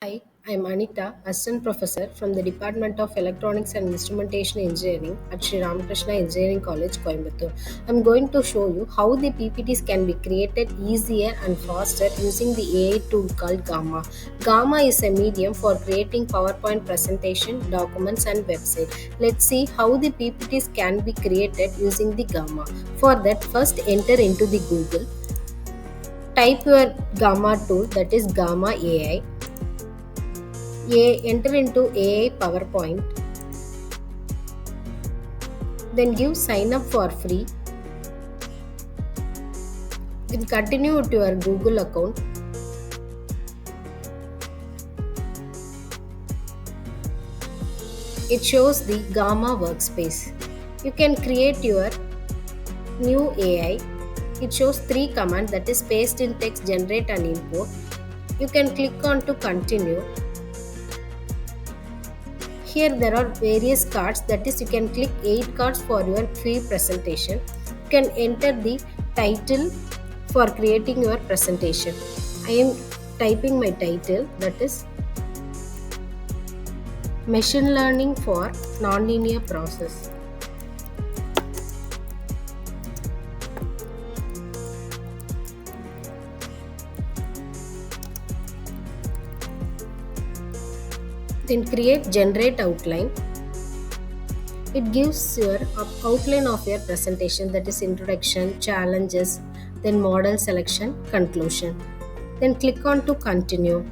Hi, I'm Anita, Assistant Professor from the Department of Electronics and Instrumentation Engineering at Sri Ramakrishna Engineering College, Coimbatore. I'm going to show you how the PPTs can be created easier and faster using the AI tool called Gamma. Gamma is a medium for creating PowerPoint presentation, documents, and website. Let's see how the PPTs can be created using the Gamma. For that, first enter into the Google. Type your Gamma tool, that is Gamma AI. Enter into AI PowerPoint, then give sign up for free, then continue with your Google account. It shows the Gamma workspace. You can create your new AI. It shows three commands, that is paste in text, generate and import. You can click on to continue. Here there are various cards, that is you can click 8 cards for your free presentation. You can enter the title for creating your presentation. I am typing my title, that is Machine Learning for Nonlinear Process. Then create generate outline. It gives your outline of your presentation, that is introduction, challenges, then model selection, conclusion. Then click on to continue.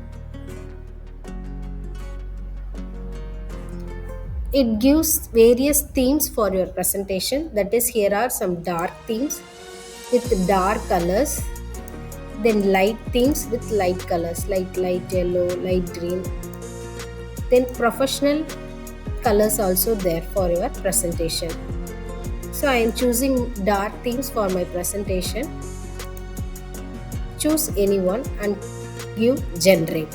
It gives various themes for your presentation, that is here are some dark themes with dark colors, then light themes with light colors like light yellow, light green, then professional colors also there for your presentation. So I am choosing dark themes for my presentation. Choose anyone and give generate.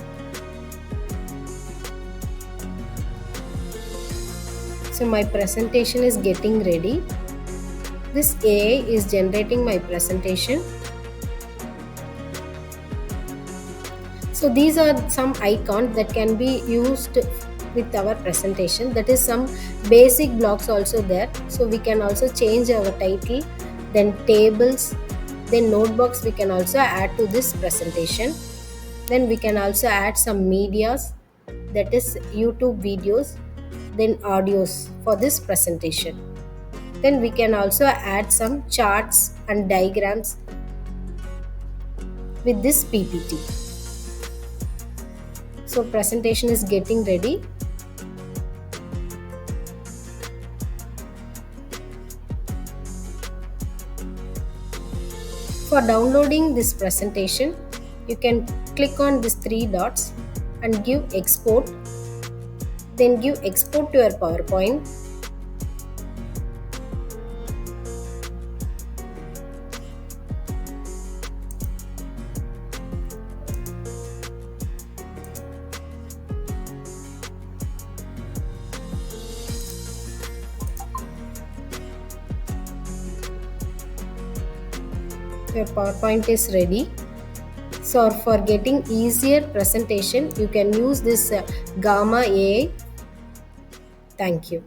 So my presentation is getting ready. This AI is generating my presentation. So these are some icons that can be used with our presentation, that is some basic blocks also there. So we can also change our title, then tables, then notebooks we can also add to this presentation. Then we can also add some medias, that is YouTube videos, then audios for this presentation. Then we can also add some charts and diagrams with this PPT. So presentation is getting ready. For downloading this presentation, you can click on these three dots and give export. Then give export to your PowerPoint. Your PowerPoint is ready. So for getting easier presentation, you can use this Gamma AI. Thank you.